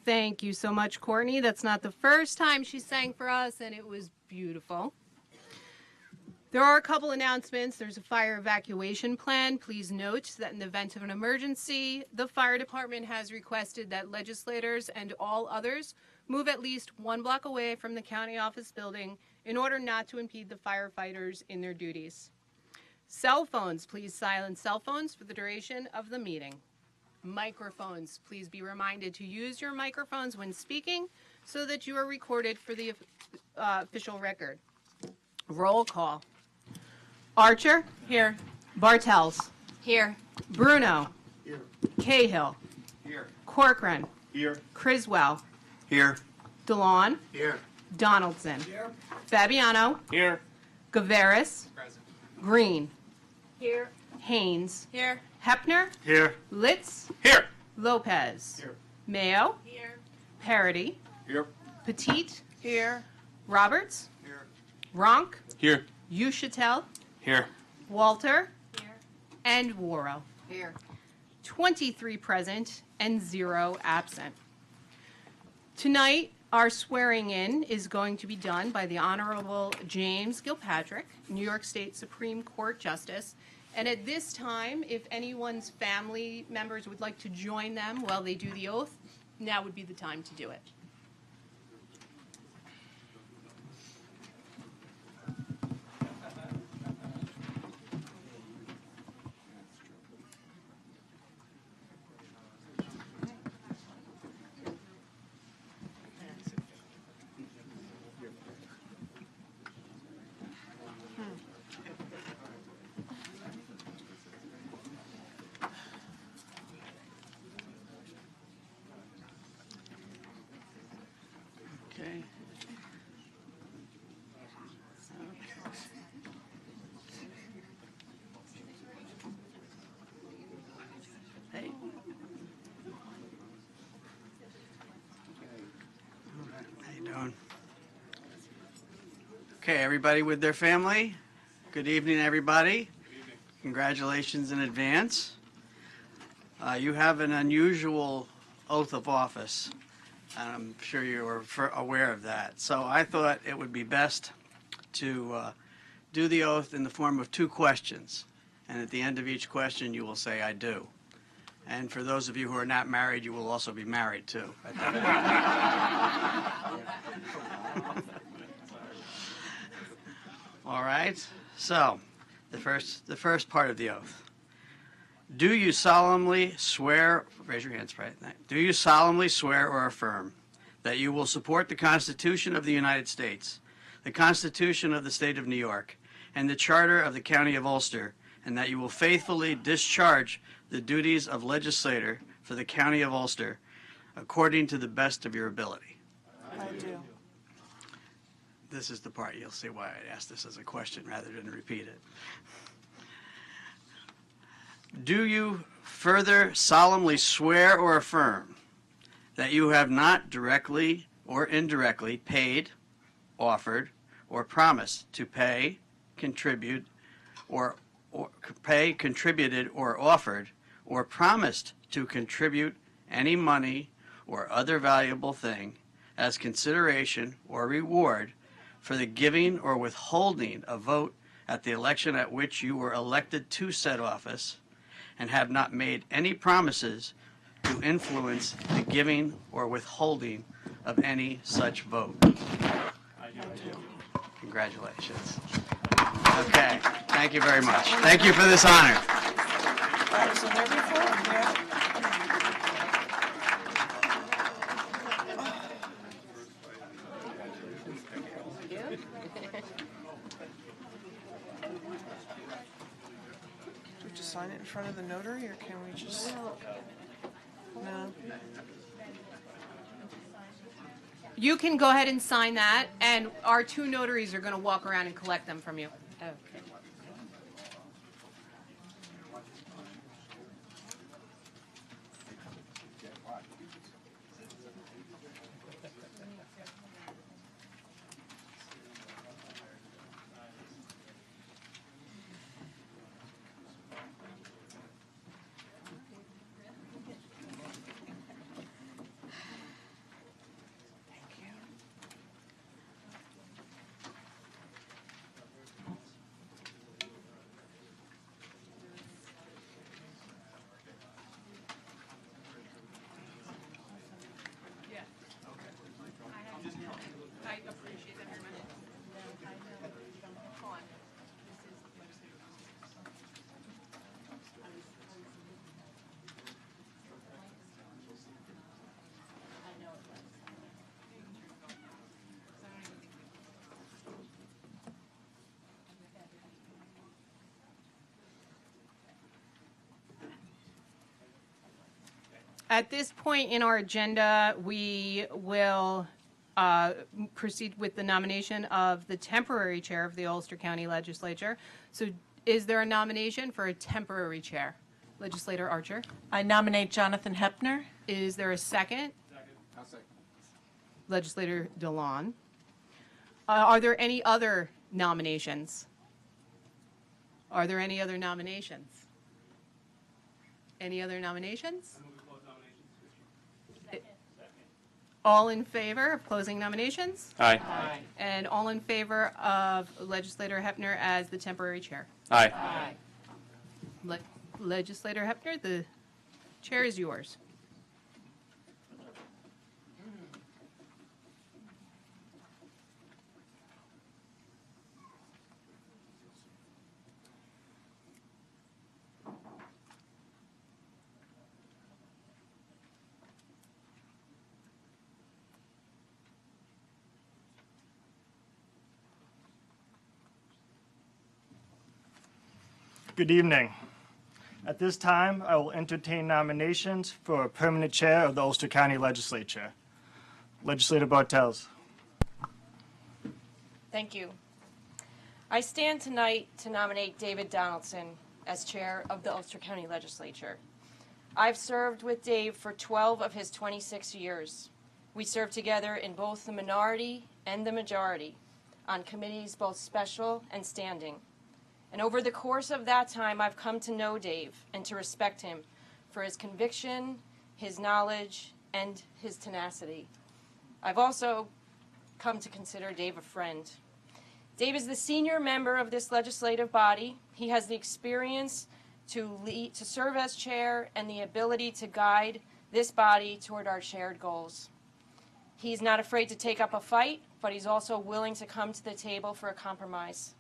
Thank you so much, Courtney. That's not the first time she sang for us, and it was beautiful. There are a couple announcements. There's a fire evacuation plan. Please note that in the event of an emergency, the fire department has requested that legislators and all others move at least 1 block away from the county office building in order not to impede the firefighters in their duties. Cell phones, please silence cell phones for the duration of the meeting. Microphones, please be reminded to use your microphones when speaking so that you are recorded for the official record. Roll call. Archer? Here. Bartels? Here. Bruno? Here. Cahill? Here. Corcoran? Here. Criswell? Here. DeLon? Here. Donaldson? Here. Fabiano? Here. Gaveris? Present. Green? Here. Haynes? Here. Hepner? Here. Litz? Here. Lopez? Here. Mayo? Here. Parity? Here. Petite? Here. Roberts? Here. Ronk? Here. Uchatel? Here. Walter? Here. And Worrell. Here. 23 present and 0 absent. Tonight, our swearing in is going to be done by the Honorable James Gilpatrick, New York State Supreme Court Justice. And at this time, if anyone's family members would like to join them while they do the oath, now would be the time to do it. Okay. Hey. How you doing? Okay, everybody with their family. Good evening, everybody. Good evening. Congratulations in advance. You have an unusual oath of office. And I'm sure you are aware of that. So I thought it would be best to do the oath in the form of 2 questions. And at the end of each question, you will say, I do. And for those of you who are not married, you will also be married, too. All right. So the first part of the oath. Do you solemnly swear, raise your hands, right? Do you solemnly swear or affirm that you will support the Constitution of the United States, the Constitution of the State of New York, and the Charter of the County of Ulster, and that you will faithfully discharge the duties of legislator for the County of Ulster according to the best of your ability? I do. This is the part you'll see why I asked this as a question rather than repeat it. Do you further solemnly swear or affirm that you have not directly or indirectly paid, offered, or promised to pay, contribute, or contributed, or offered, or promised to contribute any money or other valuable thing as consideration or reward for the giving or withholding a vote at the election at which you were elected to said office, and have not made any promises to influence the giving or withholding of any such vote? I do. Congratulations. Okay, thank you very much. Thank you for this honor. I was in there before? Yeah. Do we just sign it in front of the notary, or can we just? No. You can go ahead and sign that, and our 2 notaries are going to walk around and collect them from you. Okay. At this point in our agenda, we will proceed with the nomination of the temporary chair of the Ulster County Legislature. So is there a nomination for a temporary chair? Legislator Archer. I nominate Jonathan Hepner. Is there a second? I'll second. Legislator DeLon. Are there any other nominations? Are there any other nominations? Any other nominations? All in favor of closing nominations? Aye. And all in favor of Legislator Hepner as the temporary chair? Aye. Legislator Hepner, the chair is yours. Good evening. At this time, I will entertain nominations for a permanent chair of the Ulster County Legislature. Legislator Bartels. Thank you. I stand tonight to nominate David Donaldson as chair of the Ulster County Legislature. I've served with Dave for 12 of his 26 years. We served together in both the minority and the majority on committees both special and standing. And over the course of that time, I've come to know Dave and to respect him for his conviction, his knowledge, and his tenacity. I've also come to consider Dave a friend. Dave is the senior member of this legislative body. He has the experience to serve as chair and the ability to guide this body toward our shared goals. He's not afraid to take up a fight, but he's also willing to come to the table for a compromise.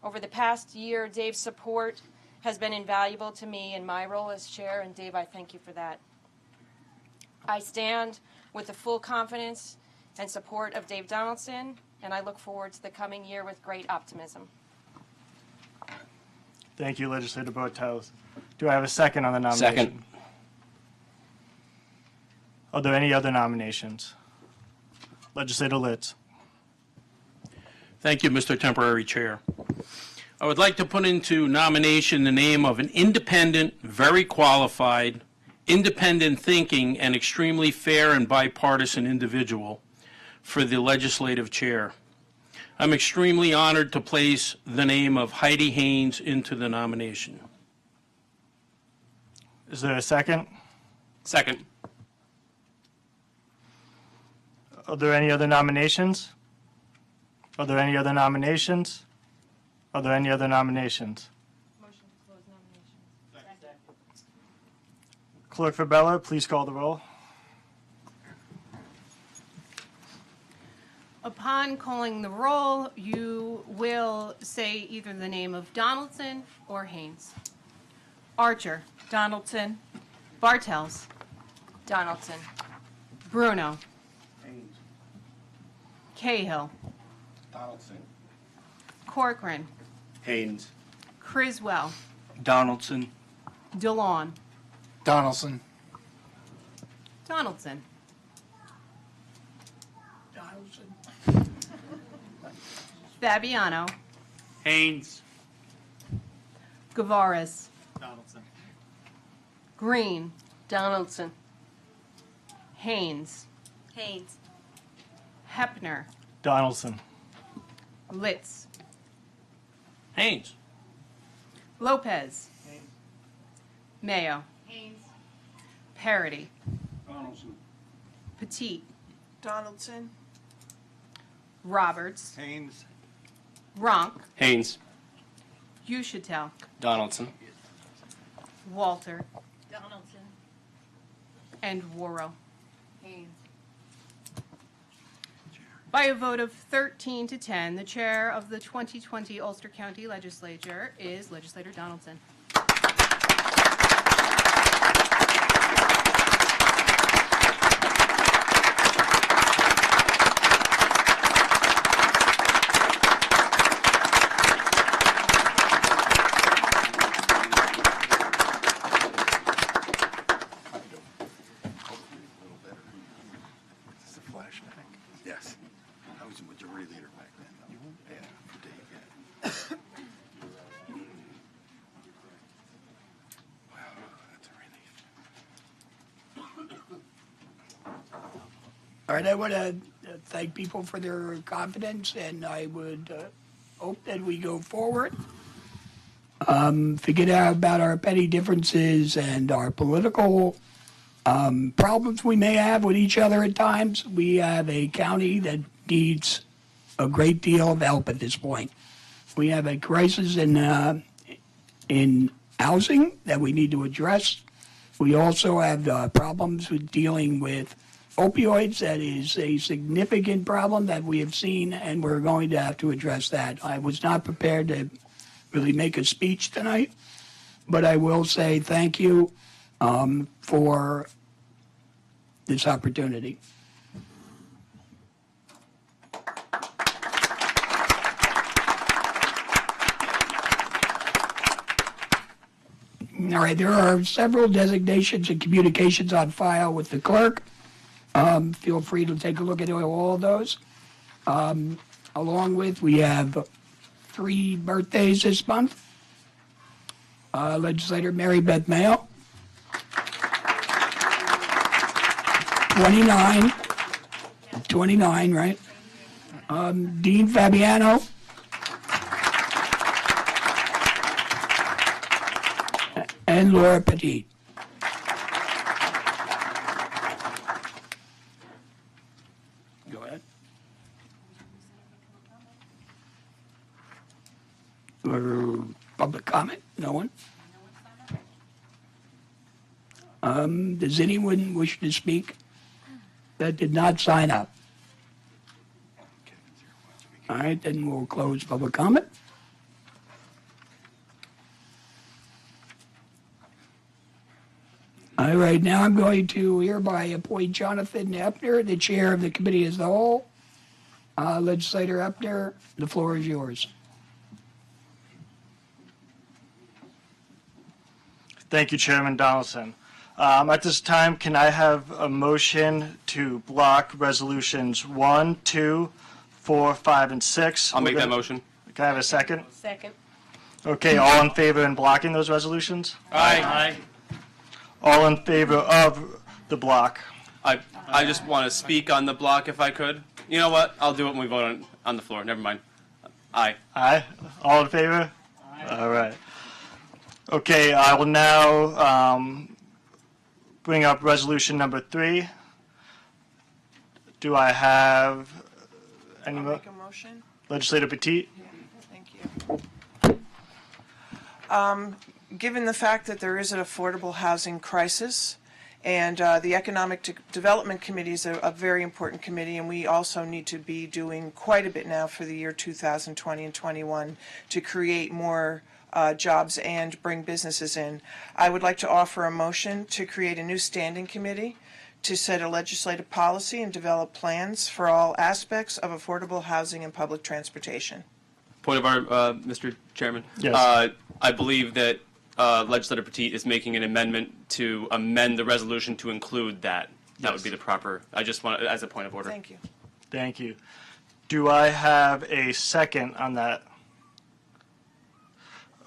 Over the past year, Dave's support has been invaluable to me in my role as chair, and Dave, I thank you for that. I stand with the full confidence and support of Dave Donaldson, and I look forward to the coming year with great optimism. Thank you, Legislator Bartels. Do I have a second on the nomination? Second. Are there any other nominations? Legislator Litz. Thank you, Mr. Temporary Chair. I would like to put into nomination the name of an independent, very qualified, independent thinking, and extremely fair and bipartisan individual for the legislative chair. I'm extremely honored to place the name of Heidi Haynes into the nomination. Is there a second? Second. Are there any other nominations? Are there any other nominations? Are there any other nominations? Motion to close nominations. Clerk Fabella, please call the roll. Upon calling the roll, you will say either the name of Donaldson or Haynes. Archer. Donaldson. Bartels. Donaldson. Bruno. Haynes. Cahill. Donaldson. Corcoran. Haynes. Criswell. Donaldson. DeLon. Donaldson. Donaldson. Fabiano. Haynes. Gavaris. Donaldson. Green. Donaldson. Haynes. Haynes. Hepner. Donaldson. Litz. Haynes. Lopez. Mayo. Haynes. Parity. Donaldson. Petit. Donaldson. Roberts. Haynes. Ronk. Haynes. Uschitel. Donaldson. Walter. Donaldson. And Worrell. Haynes. By a vote of 13 to 10, the chair of the 2020 Ulster County Legislature is Legislator Donaldson. All right, I want to thank people for their confidence, and I would hope that we go forward. Forget about our petty differences and our political problems we may have with each other at times. We have a county that needs a great deal of help at this point. We have a crisis in housing that we need to address. We also have problems with dealing with opioids. That is a significant problem that we have seen, and we're going to have to address that. I was not prepared to really make a speech tonight, but I will say thank you for this opportunity. All right, there are several designations and communications on file with the clerk. Feel free to take a look at all of those. Along with, we have 3 birthdays this month. Legislator Mary Beth Mayo, 29, right? Dean Fabiano, and Laura Petit. Go ahead. Or public comment? No one? Does anyone wish to speak that did not sign up? All right, then we'll close public comment. All right, now I'm going to hereby appoint Jonathan Epner, the chair of the committee as a whole. Legislator Epner, the floor is yours. Thank you, Chairman Donaldson. At this time, can I have a motion to block resolutions 1, 2, 4, 5, and 6? I'll make that motion. Can I have a second? Second. Okay, all in favor in blocking those resolutions? Aye. All in favor of the block? I just want to speak on the block if I could. You know what? I'll do it when we vote on the floor. Never mind. Aye. Aye. All in favor? Aye. All right. Okay, I will now bring up resolution number 3. Do I have any I'll make a motion. Legislator Petit? Thank you. Given the fact that there is an affordable housing crisis, and the Economic Development Committee is a very important committee, and we also need to be doing quite a bit now for the year 2020 and 21 to create more jobs and bring businesses in. I would like to offer a motion to create a new standing committee to set a legislative policy and develop plans for all aspects of affordable housing and public transportation. Point of order, Mr. Chairman. Yes. I believe that Legislator Petit is making an amendment to amend the resolution to include that. That would be the proper. I just want as a point of order. Thank you. Thank you. Do I have a second on that?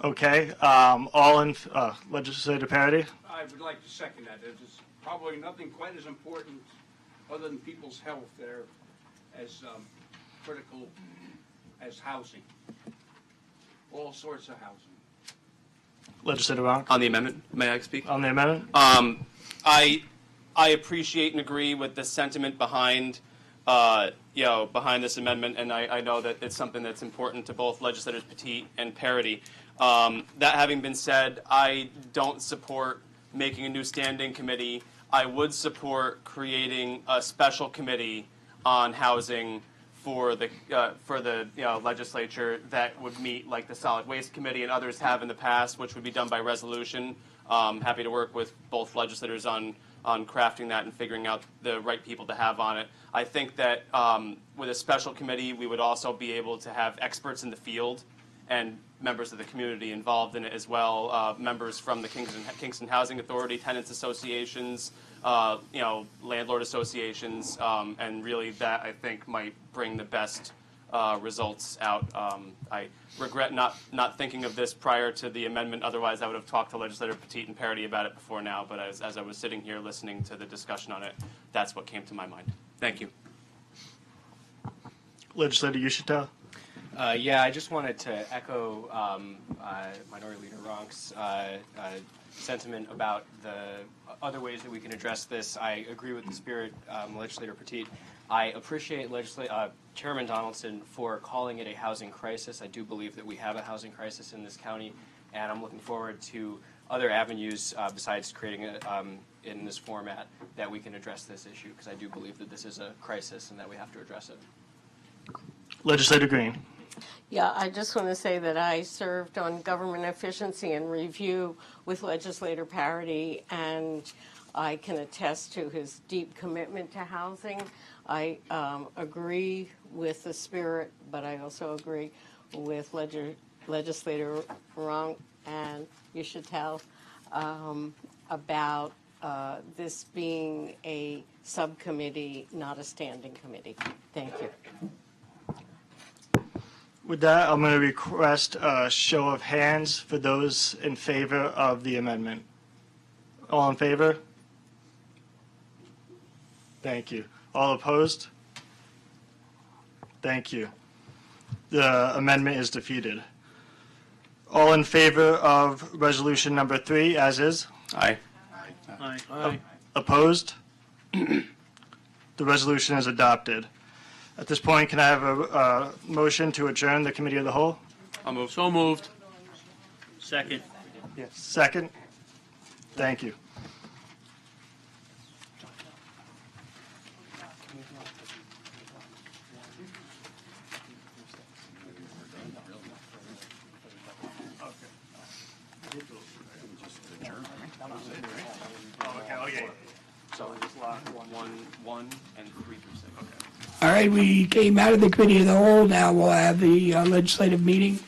Okay. All in Legislator Parity? I would like to second that. There's probably nothing quite as important other than people's health there as critical as housing. All sorts of housing. Legislator Ronk? On the amendment, may I speak? On the amendment? I appreciate and agree with the sentiment behind behind this amendment, and I know that it's something that's important to both Legislators Petit and Parity. That having been said, I don't support making a new standing committee. I would support creating a special committee on housing for the legislature that would meet like the Solid Waste Committee and others have in the past, which would be done by resolution. Happy to work with both legislators on crafting that and figuring out the right people to have on it. I think that with a special committee, we would also be able to have experts in the field and members of the community involved in it as well, members from the Kingston Housing Authority, tenants associations, landlord associations, and really that I think might bring the best results out. I regret not thinking of this prior to the amendment. Otherwise, I would have talked to Legislator Petit and Parity about it before now. But as I was sitting here listening to the discussion on it, that's what came to my mind. Thank you. Legislator Ushitel. Yeah, I just wanted to echo Minority Leader Ronk's sentiment about the other ways that we can address this. I agree with the spirit, Legislator Petit. I appreciate Chairman Donaldson for calling it a housing crisis. I do believe that we have a housing crisis in this county, and I'm looking forward to other avenues besides creating it in this format that we can address this issue, because I do believe that this is a crisis and that we have to address it. Legislator Green. Yeah, I just want to say that I served on government efficiency and review with Legislator Parity, and I can attest to his deep commitment to housing. I agree with the spirit, but I also agree with Legislator Ronk and Ushitel about this being a subcommittee, not a standing committee. Thank you. With that, I'm going to request a show of hands for those in favor of the amendment. All in favor? Thank you. All opposed? Thank you. The amendment is defeated. All in favor of resolution number 3 as is? Aye. Aye. Opposed? The resolution is adopted. At this point, can I have a motion to adjourn the committee of the whole? I'll move. So moved. Second. Yes. Second? Thank you. So one and 3 through 6. Okay. All right, we came out of the committee of the whole. Now we'll have the legislative meeting.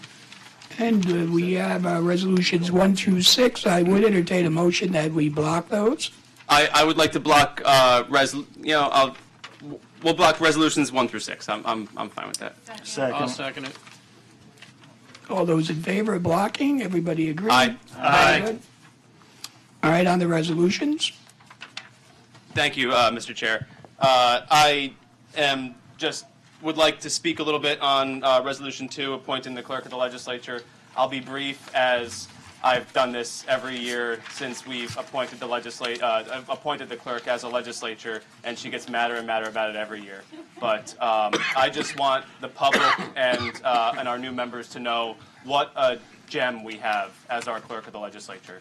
And we have resolutions 1 through 6. I would entertain a motion that we block those. I would like to block we'll block resolutions 1 through 6. I'm fine with that. I'll Second. second it. All those in favor of blocking, everybody agree? Aye. Aye. Good. All right, on the resolutions. Thank you, Mr. Chair. I would like to speak a little bit on Resolution 2, appointing the clerk of the legislature. I'll be brief, as I've done this every year since we've appointed the clerk as a legislature, and she gets madder and madder about it every year. But I just want the public and our new members to know what a gem we have as our clerk of the legislature.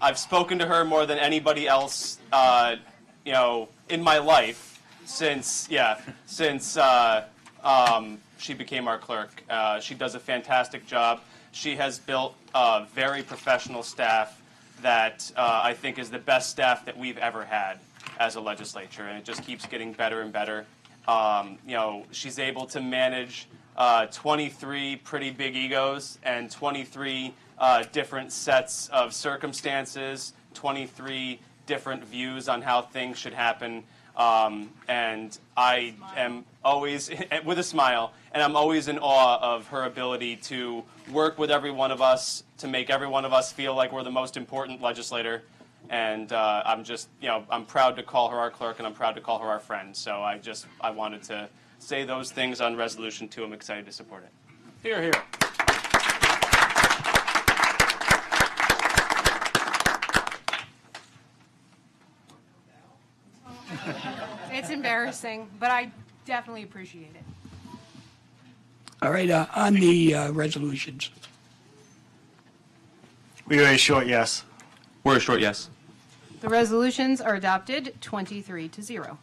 I've spoken to her more than anybody else, in my life since she became our clerk. She does a fantastic job. She has built a very professional staff that I think is the best staff that we've ever had as a legislature, and it just keeps getting better and better. She's able to manage 23 pretty big egos and 23 different sets of circumstances, 23 different views on how things should happen. And I am always, with a smile, and I'm always in awe of her ability to work with every one of us, to make every one of us feel like we're the most important legislator. And I'm proud to call her our clerk, and I'm proud to call her our friend. So I wanted to say those things on Resolution 2. I'm excited to support it. Here, here. It's embarrassing, but I definitely appreciate it. All right, on the resolutions. We are a short yes. We're a short yes. The resolutions are adopted 23-0.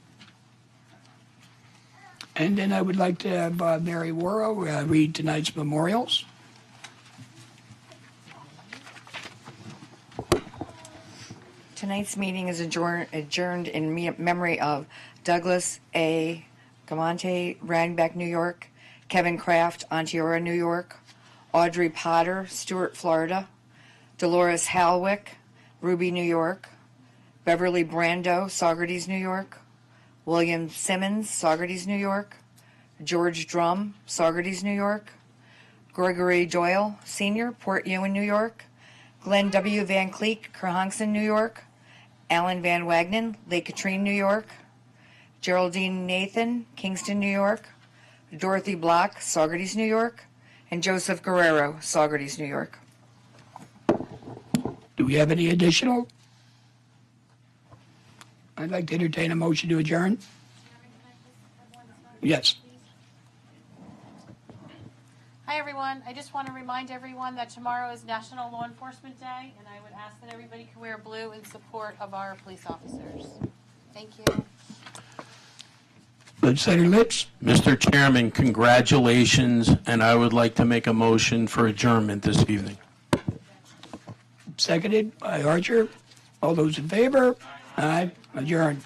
And then I would like to have Mary Worrow read tonight's memorials. Tonight's meeting is adjourned in memory of Douglas A. Gamante, Rhinebeck, New York; Kevin Kraft, Onteora, New York; Audrey Potter, Stuart, Florida; Dolores Halwick, Ruby, New York; Beverly Brando, Saugerties, New York; William Simmons, Saugerties, New York; George Drum, Saugerties, New York; Gregory Doyle, Sr., Port Ewan, New York; Glenn W. Van Cleek, Kerhonkson, New York. Alan Van Wagnen, Lake Katrine, New York. Geraldine Nathan, Kingston, New York. Dorothy Block, Saugerties, New York. And Joseph Guerrero, Saugerties, New York. Do we have any additional? I'd like to entertain a motion to adjourn. Yes. Hi, everyone. I just want to remind everyone that tomorrow is National Law Enforcement Day, and I would ask that everybody can wear blue in support of our police officers. Thank you. Legislator Litz, Mr. Chairman, congratulations, and I would like to make a motion for adjournment this evening. seconded by Archer. All those in favor? Aye. Adjourned.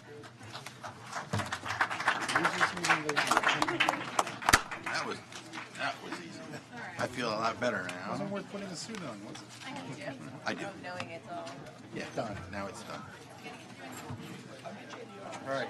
That was easy. I feel a lot better now. Wasn't worth putting a suit on, was it? I do. Knowing it's all. Yeah, done. Now it's done. All right.